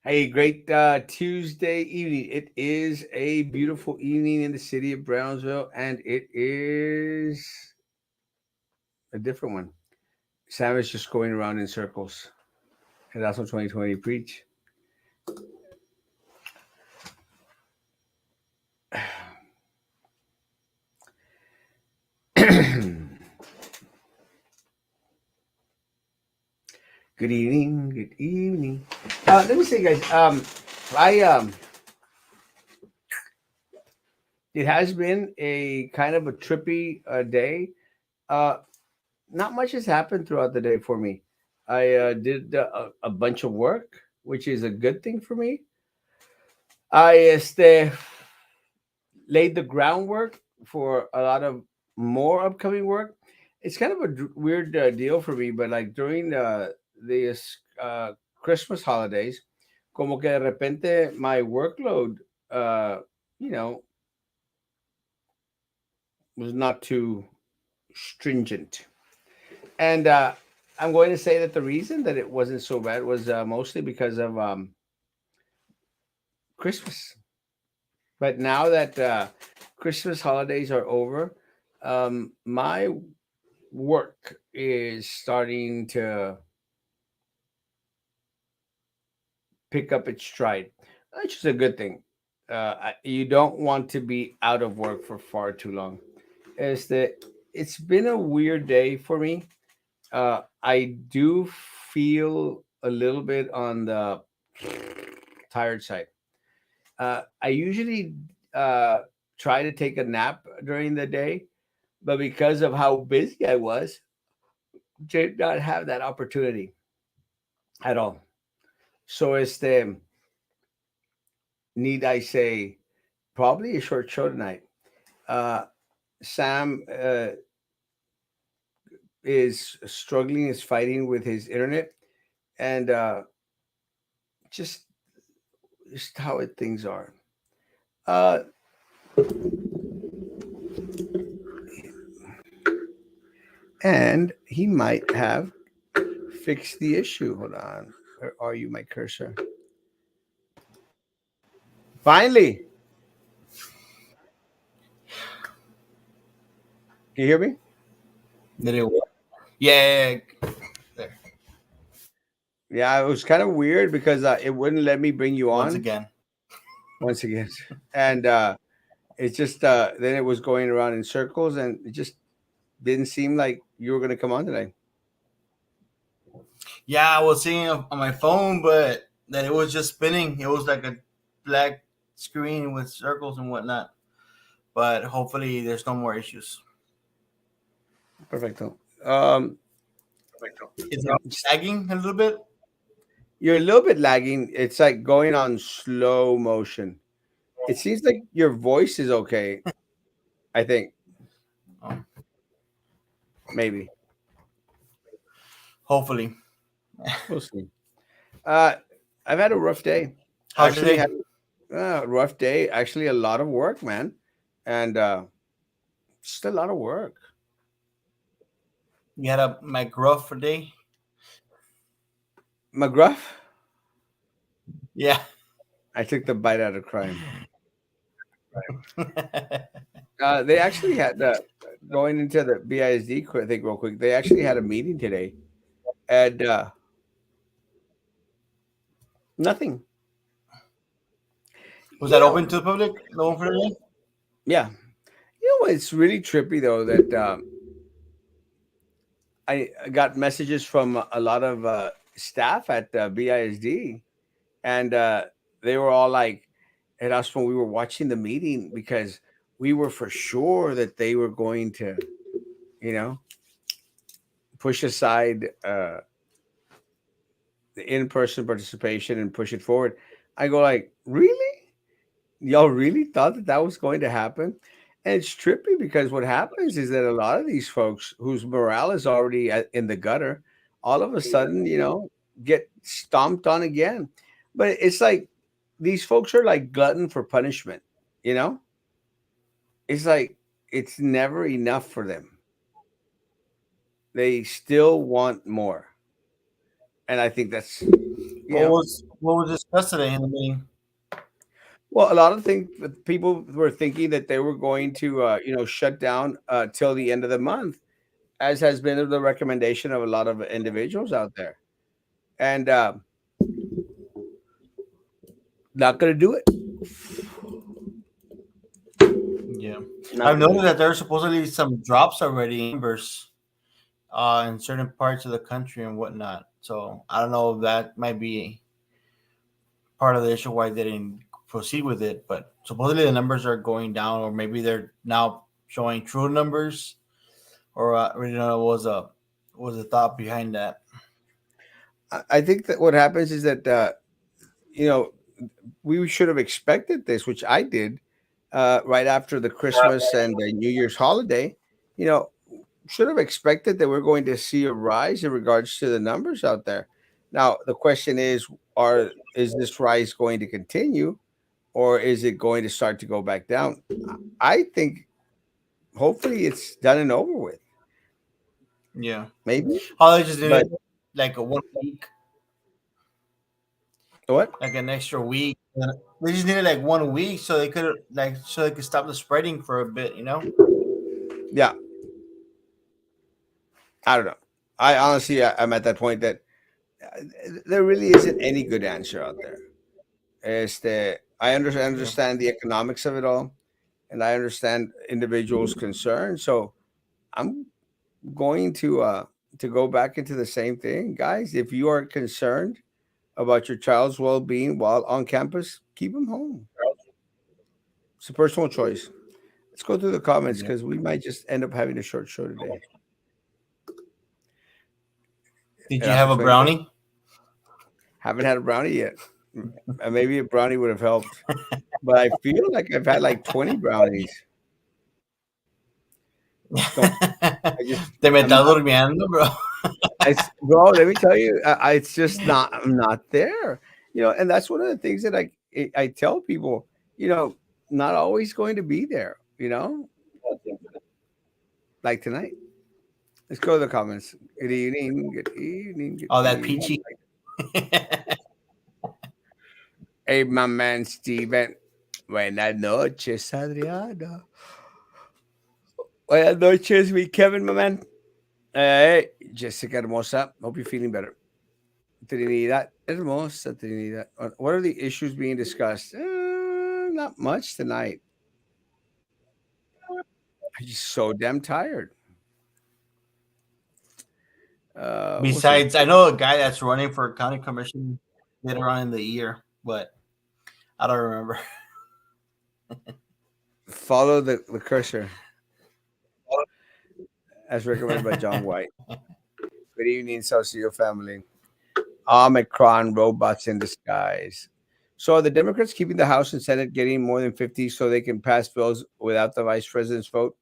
Hey, great Tuesday evening. It is a beautiful evening in the city of Brownsville, and it is a different one. Sam is just going around in circles. And that's what 2020 preach. Good evening. Good evening. Let me say, guys. I It has been a kind of a trippy day. Uh, Not much has happened throughout the day for me. I did a bunch of work, which is a good thing for me. I laid the groundwork for a lot of more upcoming work. It's kind of a weird deal for me, but like during the Christmas holidays, como que de repente my workload, uh, you know, was not too stringent. And I'm going to say that the reason that it wasn't so bad was mostly because of Christmas. But now that Christmas holidays are over, my work is starting to pick up its stride, which is a good thing. You don't want to be out of work for far too long. Is that it's been a weird day for me. I do feel a little bit on the tired side. I usually uh, try to take a nap during the day, but because of how busy I was, did not have that opportunity at all. So it's the need I say probably a short show tonight. Uh, Sam is struggling, is fighting with his internet, and just just how things are. Uh, and he might have fixed the issue. Hold on, where are you, my cursor? Finally, can you hear me? Did it work? Yeah, there. Yeah, it was kind of weird because it wouldn't let me bring you Once on again. once again, and it's just then it was going around in circles, and it just didn't seem like you were going to come on today. Yeah, I was seeing on my phone, but that it was just spinning. It was like a black screen with circles and whatnot. But hopefully, there's no more issues. Perfecto. Is it Just- lagging a little bit? you're a little bit lagging. It's like going on slow motion. It seems like your voice is okay. I think Oh, maybe hopefully. we'll see. Uh, I've had a rough day. How's your Actually, day? had a rough day. Actually, a lot of work, man, and just a lot of work. You had a McGruff day? McGruff, Yeah. I took the bite out of crime. They actually had going into the BISD thing real quick. They actually had a meeting today, and nothing. Was You that open know, to the public? No one for the day? yeah. You know, it's really trippy though that I got messages from a lot of staff at BISD, and they were all like, "And us when we were watching the meeting because we were for sure that they were going to, you know, push aside the in-person participation and push it forward." I go like, "Really? Y'all really thought that that was going to happen?" And it's trippy because what happens is that a lot of these folks whose morale is already in the gutter, all of a sudden, get stomped on again. But it's like these folks are like glutton for punishment, you know? It's like it's never enough for them. They still want more. And I think that's, you What know, was What was discussed today in the meeting? Well, a lot of things people were thinking that they were going to, shut down till the end of the month, as has been the recommendation of a lot of individuals out there, and not going to do it. Yeah, Not I've going to noticed do that there are supposedly some drops already in numbers in certain parts of the country and whatnot. So I don't know if that might be part of the issue why they didn't proceed with it. But supposedly the numbers are going down, or maybe they're now showing true numbers, or we don't know what was the thought behind that. it. I think that what happens is that you know we should have expected this, which I did right after the Christmas and the New Year's holiday. You know, should have expected that we're going to see a rise in regards to the numbers out there. Now, the question are is this rise going to continue, or is it going to start to go back down? I think hopefully it's done and over with. Yeah. Maybe, Oh, they just did but it like a 1 week, what? like an extra week. They just needed like 1 week so they could stop the spreading for a bit. Yeah, I don't know. I honestly, I'm at that point that uh, there really isn't any good answer out there. Yeah. Understand the economics of it all, and I understand individuals' concerns. So I'm going to go back into the same thing, guys. If you are concerned about your child's well-being while on campus, keep them home. It's a personal choice. Let's go through the comments Yeah. because we might just end up having a short show today. Did you have Erasmo a 24. brownie? Haven't had a brownie yet. Maybe a brownie would have helped, but I feel like I've had like 20 brownies. Don't I just Te me I'm estás not. durmiendo, bro. Bro, let me tell you, it's just not. I'm not there. And that's one of the things that I tell people. Not always going to be there. Like tonight. Let's go to the comments. Good evening. Good evening. Good Oh, that evening. peachy. Hey, my man Steven. Buenas noches, Adriana. Buenas noches, mi Kevin, my man. Hey, Jessica Hermosa. Hope you're feeling better. Trinidad Hermosa, Trinidad. What are the issues being discussed? Not much tonight. I'm just so damn tired. We'll see. Besides, I know a guy that's running for county commission later on in the year, but I don't remember. Follow the cursor as recommended by John White. Good evening, Socio family. Omicron robots in disguise. So are the Democrats keeping the House and Senate getting more than 50 so they can pass bills without the vice president's vote?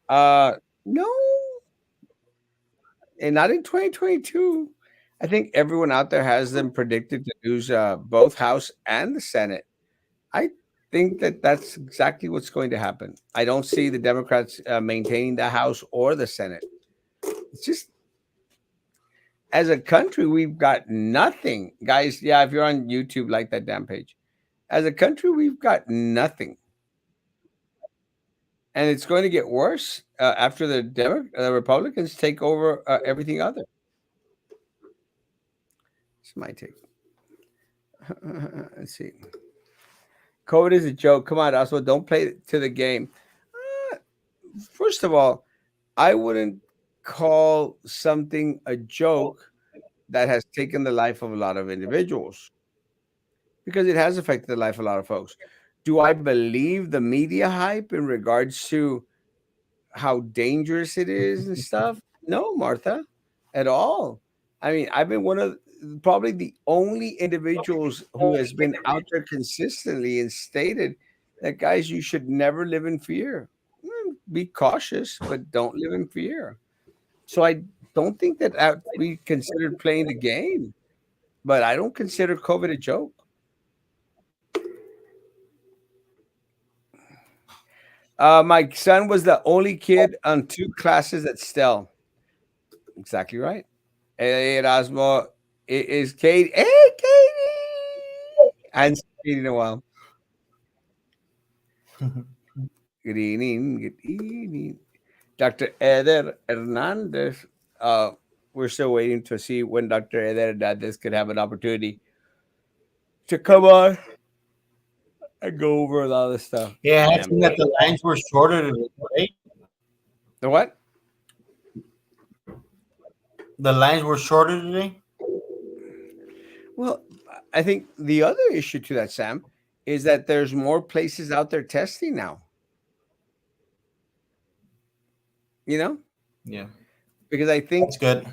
No, and not in 2022. I think everyone out there has them predicted to lose both House and the Senate. I think that that's exactly what's going to happen. I don't see the Democrats maintaining the House or the Senate. It's just as a country, we've got nothing, guys. Yeah, if you're on YouTube, like that damn page. As a country, we've got nothing, and it's going to get worse after the Republicans take over everything other. It's my take. Let's see. COVID is a joke. Come on, Oswald. Don't play to the game. Uh, First of all, I wouldn't call something a joke that has taken the life of a lot of individuals because it has affected the life of a lot of folks. Do I believe the media hype in regards to how dangerous it is and stuff? No, Martha, at all. I mean, I've been one of probably the only individuals who has been out there consistently and stated that guys, you should never live in fear. Be cautious, but don't live in fear. So I don't think that we considered playing the game, but I don't consider COVID a joke. My son was the only kid on two classes at Stell. Exactly right. Hey, Erasmo, it is Katie. Hey, Katie. And seen in a while. Good evening. Good evening. Dr. Eder Hernandez. Uh, we're still waiting to see when Dr. Eder Hernandez could have an opportunity to come on and go over a lot of this stuff. Yeah, I had And seen that the lines were shorter today, right? the what? The lines were shorter today. Well, I think the other issue to that, Sam, is that there's more places out there testing now, you know, Yeah, because I think that's good.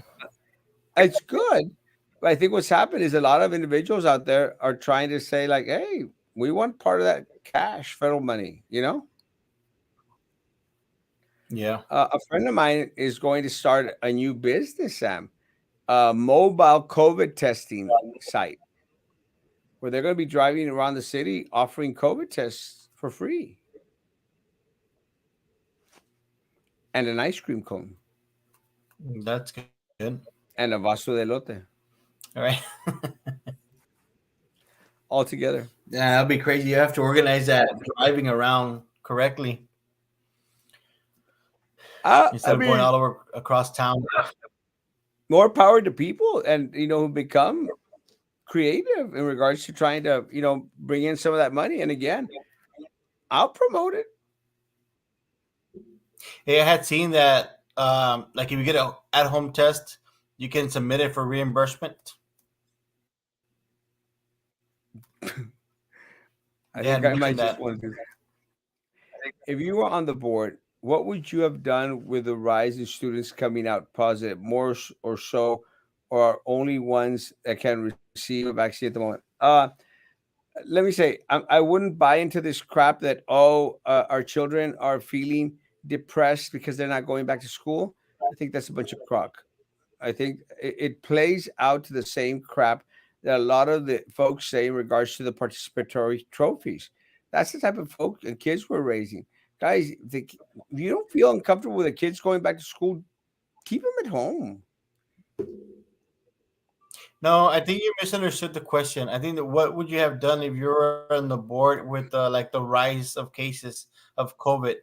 it's good. But I think what's happened is a lot of individuals out there are trying to say, like, hey, we want part of that cash, federal money, you know? Yeah, A friend of mine is going to start a new business, Sam, a mobile COVID testing site where they're going to be driving around the city offering COVID tests for free and an ice cream cone that's good. and a vaso de lote All right. all together. Yeah, that'd be crazy. You have to organize that driving around correctly I instead of going mean, all over across town. more power to people and, who become creative in regards to trying to, bring in some of that money. And again, I'll promote it. Hey, I had seen that. Like if you get a at-home test, you can submit it for reimbursement. I They think had I might mentioned just that. want to. If you were on the board, what would you have done with the rise in students coming out positive, more or so, or only ones that can receive a vaccine at the moment? Let me say, I wouldn't buy into this crap that our children are feeling depressed because they're not going back to school. I think that's a bunch of crock. I think it plays out to the same crap that a lot of the folks say in regards to the participatory trophies. That's the type of folk and kids we're raising. Guys, if you don't feel uncomfortable with the kids going back to school, keep them at home. No, I think you misunderstood the question. I think that what would you have done if you were on the board with like the rise of cases of COVID,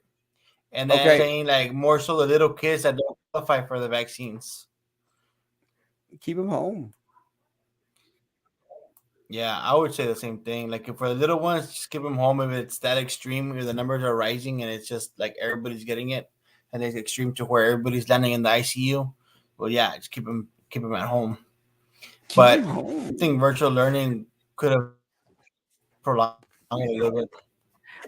and then Okay, saying like more so the little kids that don't qualify for the vaccines. keep them home. Yeah, I would say the same thing. Like if for the little ones, just keep them home if it's that extreme, if the numbers are rising and it's just like everybody's getting it, and it's extreme to where everybody's landing in the ICU. Well, yeah, just keep them at home. Keep them But I home. think virtual learning could have prolonged it a little bit.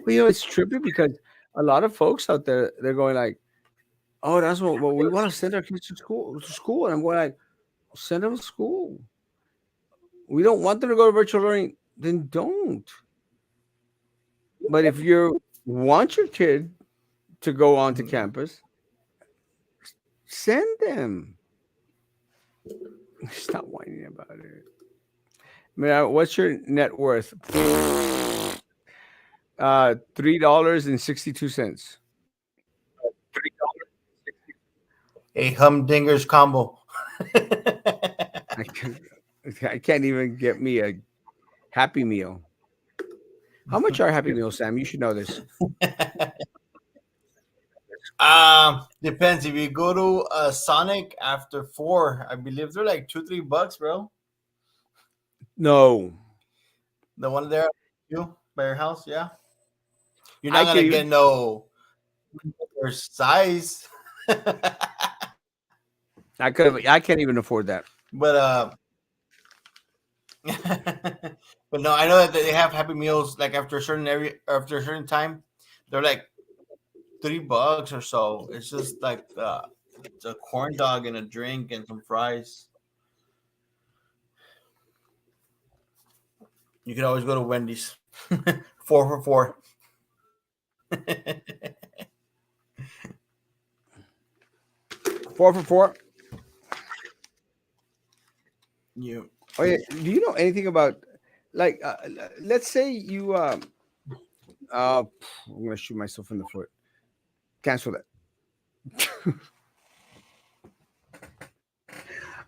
Well, it's trippy because a lot of folks out there they're going like, "Oh, that's what we want to send our kids to school." To school, and I'm going like, "Send them to school. We don't want them to go to virtual learning. Then don't." But if you want your kid to go onto Mhm. campus, send them. Stop whining about it. Man, what's your net worth? $3.62. A humdinger's combo. I can't, I can't even get me a Happy Meal. How much are Happy Meals, Sam? You should know this. Depends. If you go to Sonic after 4, I believe they're like $2-3, bro. No, The one there, you by your house, yeah. You're I not can gonna even. get no their size, I could. I can't even afford that. but but no, I know that they have Happy Meals like after a certain area, after a certain time, they're like $3 or so. It's just like it's a corn dog and a drink and some fries. You can always go to Wendy's, 4 for 4. 4 for 4. You Oh yeah. Do you know anything about like? Let's say you. Uh, I'm gonna shoot myself in the foot. Cancel that.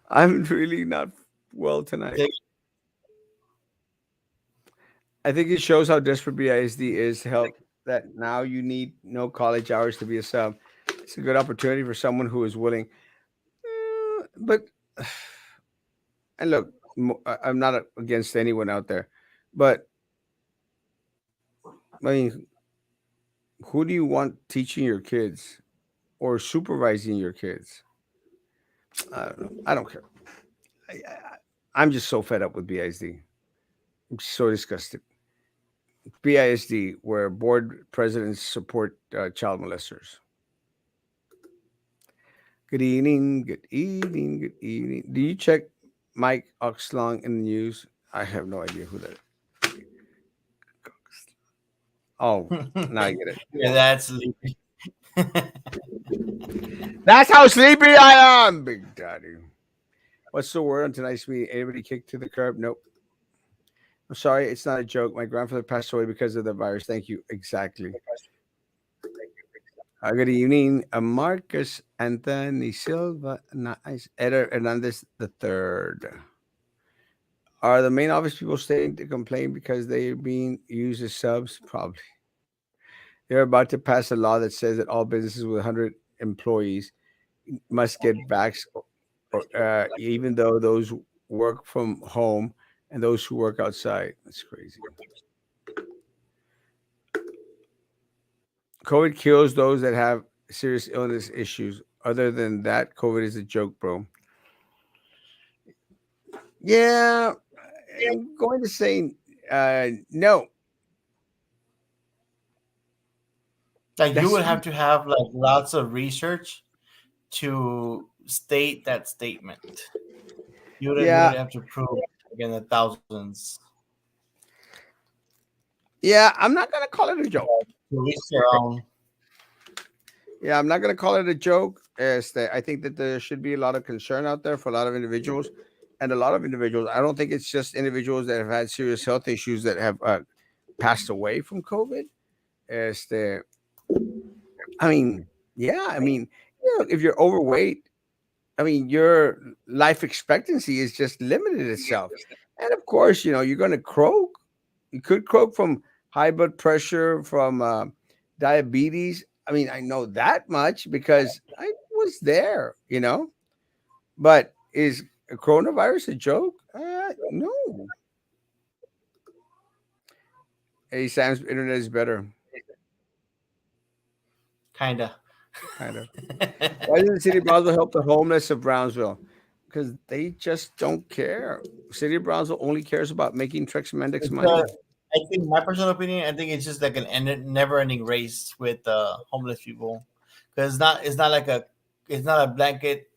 I'm really not well tonight. take I think it shows how desperate BISD is to help. That now you need no college hours to be a sub. It's a good opportunity for someone who is willing. But and look, I'm not against anyone out there, but I mean, who do you want teaching your kids or supervising your kids? I don't know. I don't care. I'm just so fed up with BISD. I'm so disgusted. BISD, where board presidents support child molesters. Good evening. Good evening. Good evening. Do you check Mike Oxlong in the news? I have no idea who that. Oh, now I get it. Yeah, that's sleepy. That's how sleepy I am, Big Daddy. What's the word on tonight's meeting? Anybody kicked to the curb? Nope. I'm sorry, it's not a joke. My grandfather passed away because of the virus. Thank you. Exactly. Good evening, Marcus Anthony Silva, nice. Eder Hernandez the third. Are the main office people staying to complain because they're being used as subs? Probably. They're about to pass a law that says that all businesses with 100 employees must get vax, or, even though those work from home and those who work outside. That's crazy. COVID kills those that have serious illness issues. Other than that, COVID is a joke, bro. Yeah, I'm going to say no. Like you That's would have to have like lots of research to state that statement. You would yeah, have to prove again the thousands yeah. I'm not gonna call it a joke. to reach their own. Yeah, I'm not gonna call it a joke. I think that there should be a lot of concern out there for a lot of individuals, and a lot of individuals. I don't think it's just individuals that have had serious health issues that have passed away from COVID. Este, I mean, yeah, I mean, if you're overweight, I mean, your life expectancy is just limited itself. And of course, you're going to croak. You could croak from high blood pressure, from diabetes. I mean, I know that much because I was there. But is coronavirus a joke? No. Hey, Sam's internet is better, Kinda. kind of. Why did the city of Brownsville help the homeless of Brownsville? Because they just don't care. City of Brownsville only cares about making Trex Mendex It's money. I think my personal opinion. I think it's just like never-ending race with homeless people, because it's not like it's not a blanket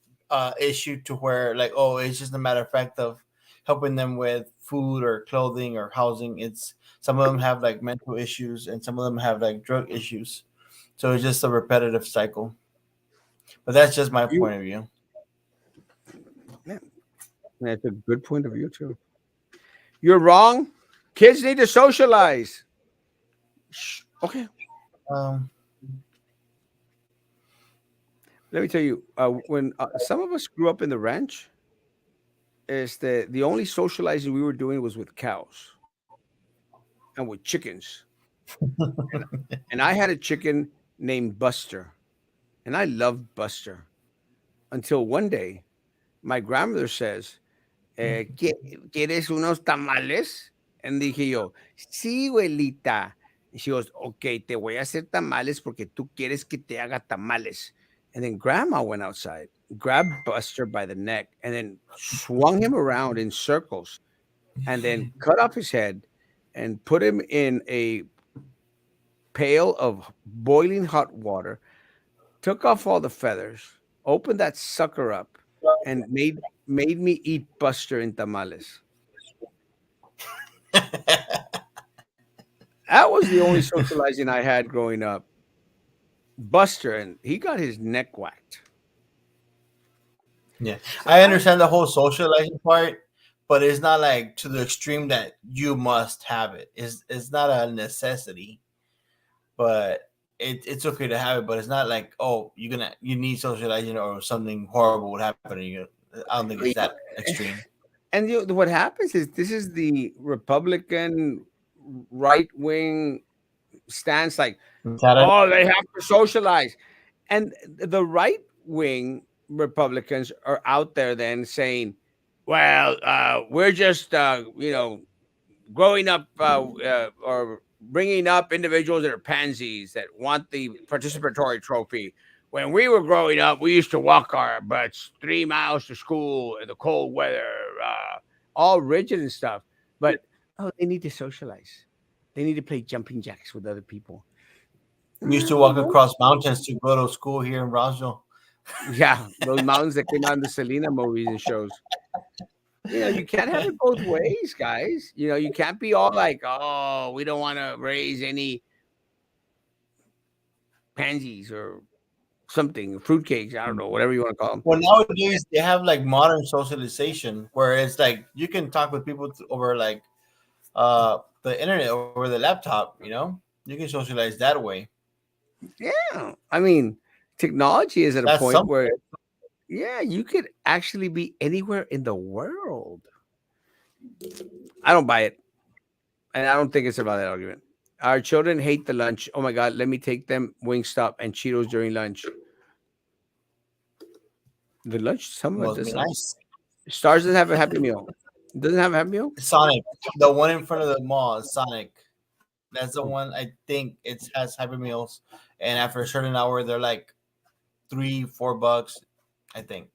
issue to where like, oh, it's just a matter of fact of helping them with food or clothing or housing. It's some of them have like mental issues and some of them have like drug issues, so it's just a repetitive cycle. But that's just my You, point of view. yeah, that's a good point of view too. You're wrong. Kids need to socialize. Okay, Um, let me tell you. When some of us grew up in the ranch, is the only socializing we were doing was with cows and with chickens. And and I had a chicken named Buster, and I loved Buster until one day my grandmother says, ¿Quieres unos tamales? And dije yo, sí, abuelita. And she goes, okay, te voy a hacer tamales porque tú quieres que te haga tamales. And then grandma went outside, grabbed Buster by the neck, and then swung him around in circles, and then cut off his head and put him in a pail of boiling hot water, took off all the feathers, opened that sucker up, and made me eat Buster in tamales. That was the only socializing I had growing up. Buster, and he got his neck whacked. yeah, So I I, understand the whole socializing part, but it's not like to the extreme that you must have it. It's not a necessity, but it's okay to have it. But it's not like, oh, you need socializing or something horrible would happen to you. I don't think it's that extreme. and what happens is this is the Republican right wing stance, like, Mentality. oh, they have to socialize. And the right wing Republicans are out there then saying, well, we're just, growing up or bringing up individuals that are pansies that want the participatory trophy. When we were growing up, we used to walk our butts 3 miles to school in the cold weather, all rigid and stuff. But oh, they need to socialize. They need to play jumping jacks with other people. We used to You walk know, across mountains to go to school here in Roswell. yeah, those mountains that came out in the Selena movies and shows. You can't have it both ways, guys. You can't be all like, oh, we don't want to raise any pansies or something, fruitcakes. I don't know, whatever you want to call them. Well, nowadays they have like modern socialization where it's like you can talk with people over like the internet, over the laptop. You can socialize that way. Yeah, I mean, technology is at a That's point something. where, yeah, you could actually be anywhere in the world. I don't buy it, and I don't think it's about that argument. Our children hate the lunch. Oh my God, let me take them Wingstop and Cheetos during lunch. The lunch, some of it Must be doesn't. nice. Stars doesn't have a Happy Meal. It doesn't have a Happy Meal. Sonic, the one in front of the mall, is Sonic. That's the one I think it has Happy Meals, and after a certain hour, they're like $3, $4. I think.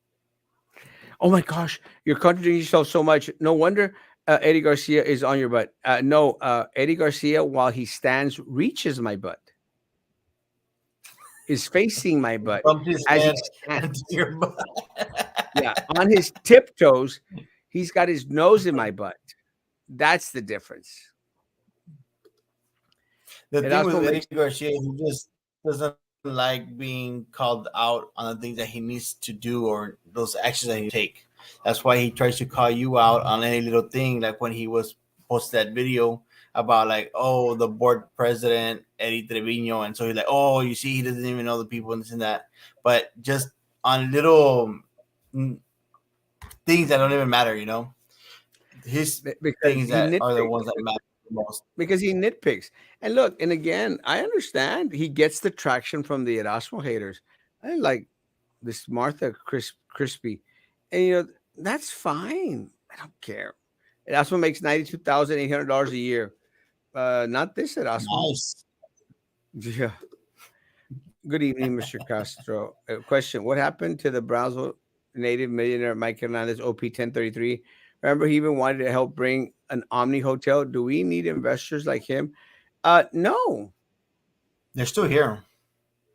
Oh my gosh, you're contradicting yourself so much. No wonder Eddie Garcia is on your butt. No, Eddie Garcia, while he stands, reaches my butt, is facing my butt Bumped his as he head into stands. your butt. Yeah, on his tiptoes, he's got his nose in my butt. That's the difference. The It thing also with Eddie makes Garcia, he just doesn't like being called out on the things that he needs to do or those actions that he take. That's why he tries to call you out on any little thing, like when he was posted that video about like, oh, the board president Eddie Trevino, and so he's like, oh, you see, he doesn't even know the people and this and that, but just on little mm, things that don't even matter, his because things he that are the nitpicks. ones that matter the most. Because he nitpicks. And look, and again, I understand he gets the traction from the Erasmo haters. I like this Martha Crispy. And that's fine. I don't care. Erasmo makes $92,800 a year. Not this Erasmo. Nice. Yeah. Good evening, Mr. Castro. Question: What happened to the Brownsville native millionaire Mike Hernandez OP 1033? Remember, he even wanted to help bring an Omni hotel. Do we need investors like him? No. They're still here.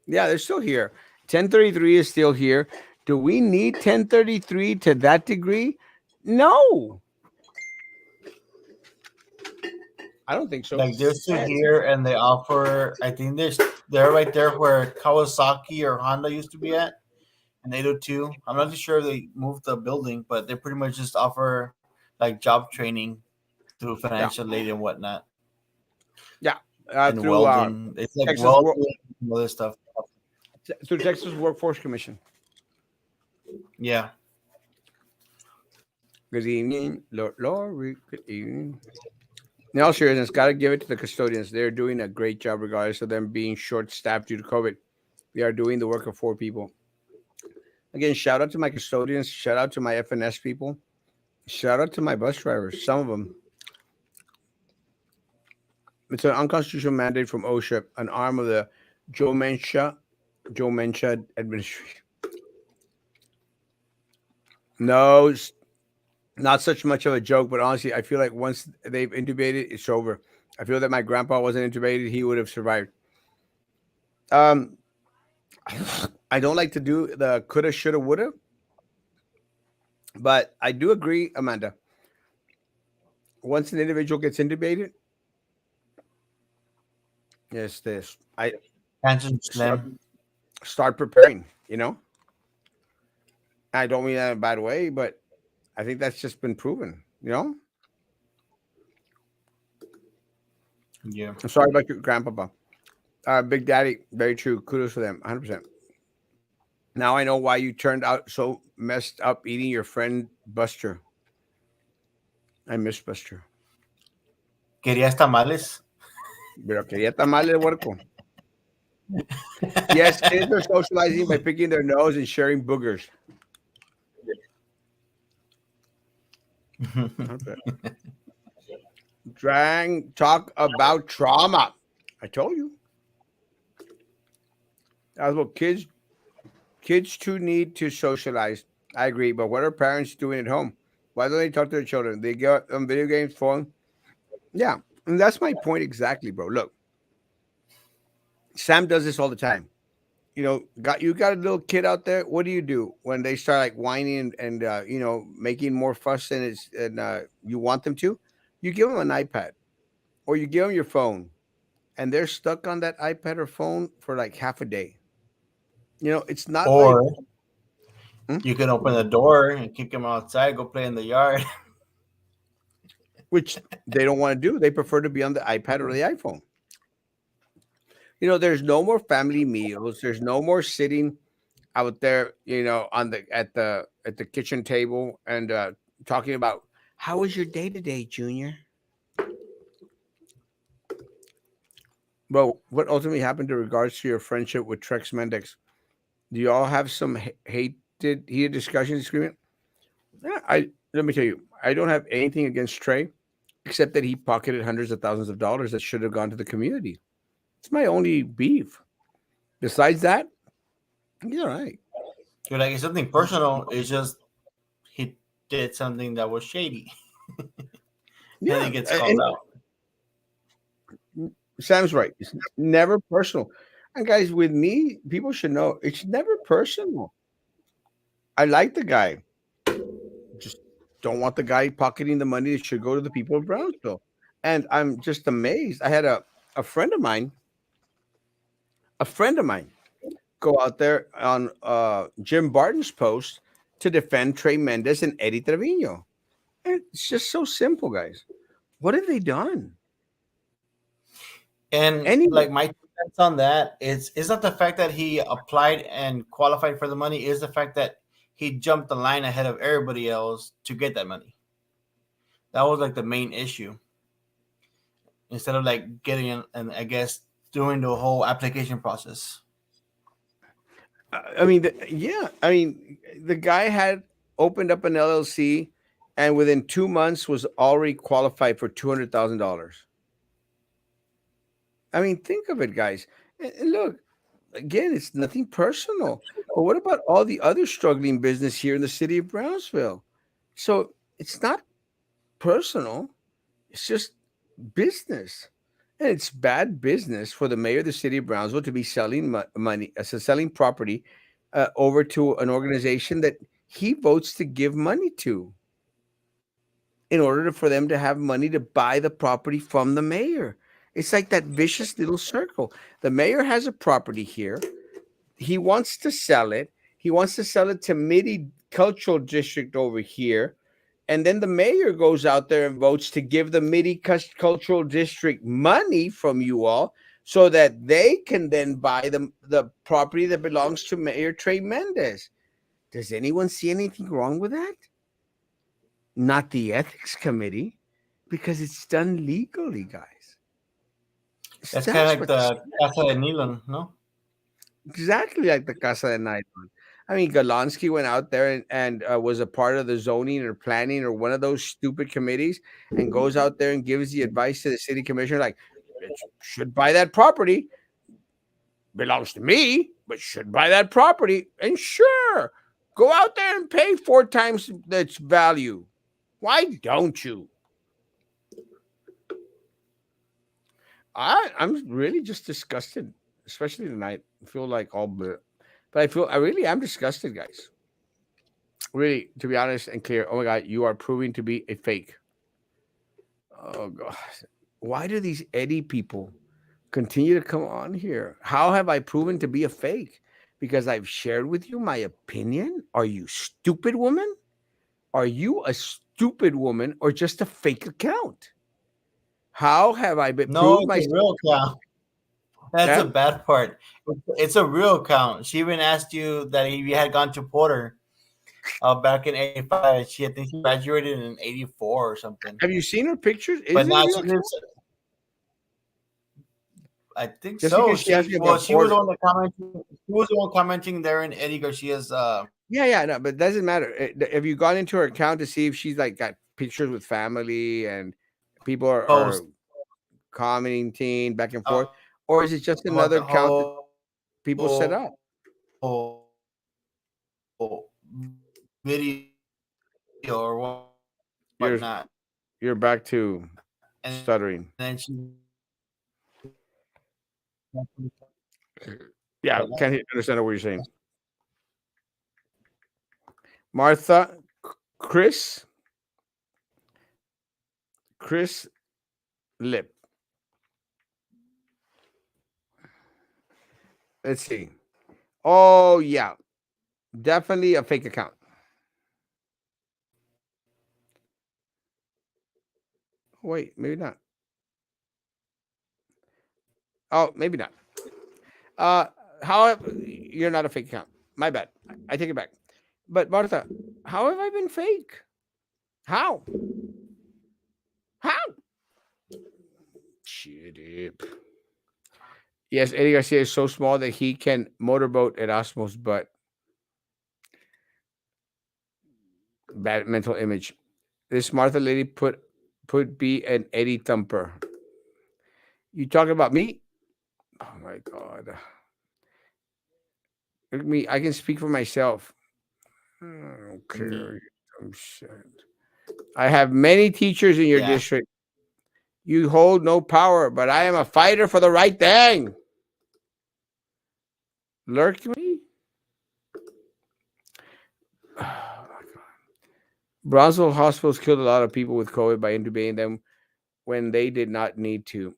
Yeah, they're still here. 1033 is still here. Do we need 1033 to that degree? No, I don't think so. Like they're still And here, and they offer. I think they're right there where Kawasaki or Honda used to be at, and they do too. I'm not too sure if they moved the building, but they pretty much just offer like job training through yeah, financial aid and whatnot, yeah, and through welding. It's like Texas welding and other stuff. through Texas Workforce Commission. Yeah, Good evening, Lord Laurie. Good evening. In all seriousness, got to give it to the custodians. They're doing a great job, regardless of them being short-staffed due to COVID. They are doing the work of four people. Again, shout out to my custodians. Shout out to my FNS people. Shout out to my bus drivers. Some of them. It's an unconstitutional mandate from OSHA, an arm of the Joe Mencha Joe Mencha administration. No, it's not such much of a joke, but honestly, I feel like once they've intubated, it's over. I feel that my grandpa wasn't intubated; he would have survived. Um, I don't like to do the coulda, shoulda, woulda, but I do agree, Amanda. Once an individual gets intubated, yes, this I chances are start slim. start preparing. I don't mean that in a bad way, but I think that's just been proven. Yeah, I'm sorry about your grandpapa. Big Daddy, very true. Kudos for them, 100%. Now I know why you turned out so messed up eating your friend Buster. I miss Buster. Querías tamales? Pero quería tamale el huerco. Yes, kids are socializing by picking their nose and sharing boogers. Okay. Talk about trauma. I told you. That's what kids too need to socialize. I agree, but what are parents doing at home? Why don't they talk to their children? They get on video games, phone. Yeah, and that's my point exactly, bro. Look, Sam does this all the time. Got a little kid out there. What do when they start like whining and making more fuss than you want them to? You give them an iPad or you give them your phone, and they're stuck on that iPad or phone for like half a day. It's not like Or hmm? you can open the door and kick them outside, go play in the yard. Which they don't want to do. They prefer to be on the iPad or the iPhone. There's no more family meals. There's no more sitting out there, on the kitchen table and talking about how was your day today, Junior? Well, what ultimately happened in regards to your friendship with Trex Mendex? Do you all have some heated discussion, disagreement? Yeah, I let me tell you, I don't have anything against Trey, except that he pocketed hundreds of thousands of dollars that should have gone to the community. It's my only beef. Besides that, he's all right. You're like, it's something personal. It's just he did something that was shady, and Yeah, it gets called out. Sam's right. It's never personal. And guys, with me, people should know it's never personal. I like the guy. Just don't want the guy pocketing the money that should go to the people of Brownsville. And I'm just amazed. I had a friend of mine, a friend of mine, go out there on Jim Barton's post to defend Trey Mendez and Eddie Trevino. And it's just so simple, guys. What have they done? And Anyway, like my 2 cents on that is not the fact that he applied and qualified for the money. Is the fact that he jumped the line ahead of everybody else to get that money. That was like the main issue. Instead of like getting in, and I guess doing the whole application process. the guy had opened up an LLC, and within 2 months was already qualified for $200,000. I mean, think of it, guys. And look, again, it's nothing personal. But what about all the other struggling business here in the city of Brownsville? So it's not personal. It's just business. And it's bad business for the mayor of the city of Brownsville to be selling money, selling property over to an organization that he votes to give money to in order for them to have money to buy the property from the mayor. It's like that vicious little circle. The mayor has a property here. He wants to sell it. He wants to sell it to Midi Cultural District over here. And then the mayor goes out there and votes to give the Midi Cultural District money from you all so that they can then buy the property that belongs to Mayor Trey Mendez. Does anyone see anything wrong with that? Not the ethics committee, because it's done legally, guys. That's kind of That's like what's the Casa de Nilon, no? exactly like the Casa de Night. I mean, Golonsky went out there and was a part of the zoning or planning or one of those stupid committees and goes out there and gives the advice to the city commissioner, like, "It should buy that property. Belongs to me, but should buy that property. And sure, go out there and pay 4 times its value. Why don't you?" I'm really just disgusted, especially tonight. I feel like all bleh. But I really am disgusted, guys. Really, to be honest and clear. Oh my God, you are proving to be a fake. Oh God. Why do these Eddie people continue to come on here? How have I proven to be a fake? Because I've shared with you my opinion? Are you stupid, woman? Are you a stupid woman or just a fake account? How have I been No, proved it's a myself? real count. That's Yeah? the bad part. It's a real count. She even asked you that if you had gone to Porter back in '85. I think she graduated in '84 or something. Have you seen her pictures? But Is it a now real she lives. account? I think Just so. because she has She me well, about she was four. the one that commented. She was the one commenting there in Eddie Garcia's Yeah, yeah, no, but it doesn't matter. Have you gone into her account to see if she's like got pictures with family and people are post commenting back and forth, about the or is it just whole another account that people set up? video or whatnot, You're you're back to and then she stuttering. right Yeah, now. can't understand what you're saying. Martha, Chris, Chris Lip. Let's see. Oh yeah, definitely a fake account. Wait, maybe not. Oh, maybe not. Uh, how you're not a fake account? My bad. I take it back. But Martha, how have I been fake? How? How? Shit. Yes, Eddie Garcia is so small that he can motorboat Erasmo's butt. Bad mental image. This Martha lady put be an Eddie thumper. You talking about me? Oh my god. Look at me. I can speak for myself. I don't care. Mm, You dumb shit. I have many teachers in your yeah, district. You hold no power, but I am a fighter for the right thing. Lurk me? Oh my god. Brownsville hospitals killed a lot of people with COVID by intubating them when they did not need to.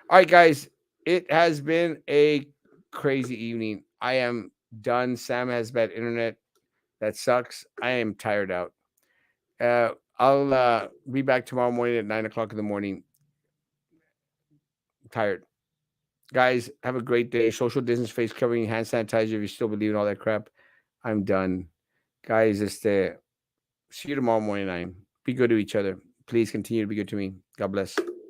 All right, guys. It has been a crazy evening. I am done. Sam has bad internet. That sucks. I am tired out. I'll be back tomorrow morning at 9 o'clock in the morning. Tired. Guys, have a great day. Social distance, face covering, hand sanitizer if you still believe in all that crap. I'm done. Guys, see you tomorrow morning at 9. Be good to each other. Please continue to be good to me. God bless.